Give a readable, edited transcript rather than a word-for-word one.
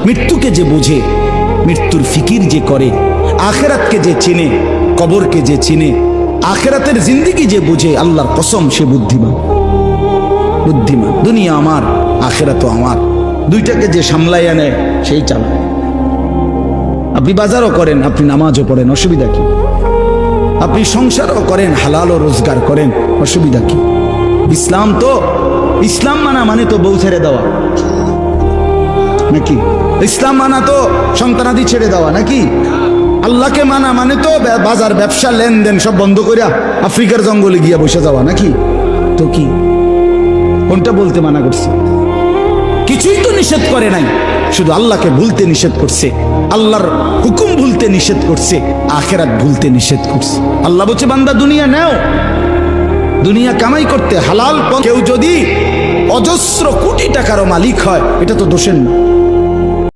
মৃত্যুকে যে বুঝে, মৃত্যুর ফিকির যে করে, আখেরাতকে যে চিনে, কবরকে যে চিনে, আখেরাতের জিন্দেগি যে বুঝে, আল্লাহর কসম সে বুদ্ধিমান। বুদ্ধিমান। দুনিয়া আমার, আখেরাতও আমার, দুইটাকে যে সামলাইয়া নেয় সেই চালায়। আপনি বাজারও করেন, আপনি নামাজও পড়েন, অসুবিধা কি? আপনি সংসারও করেন, হালালও রোজগার করেন, অসুবিধা কি? ইসলাম তো, ইসলাম মানা মানে তো বউ ছেড়ে দেওয়া নাকি? ইসলাম মানা তো সন্তানাদি ছেড়ে দেওয়া নাকি? আল্লাহকে মানা মানে তো বাজার ব্যবসা লেনদেন সব বন্ধ করিয়া আফ্রিকার জঙ্গলে গিয়া বসে যাওয়া নাকি? তো কি কোনটা বলতে মানা করছে? কিছুই তো নিষেধ করে নাই, শুধু আল্লাহকে ভুলতে নিষেধ করছে, আল্লাহর হুকুম ভুলতে নিষেধ করছে, আখেরাত ভুলতে নিষেধ করছে। আল্লাহ বলছে বান্দা দুনিয়া নাও, দুনিয়া কামাই করতে হালাল। কেউ যদি অজস্র কোটি টাকারও মালিক হয়, এটা তো দোষের না।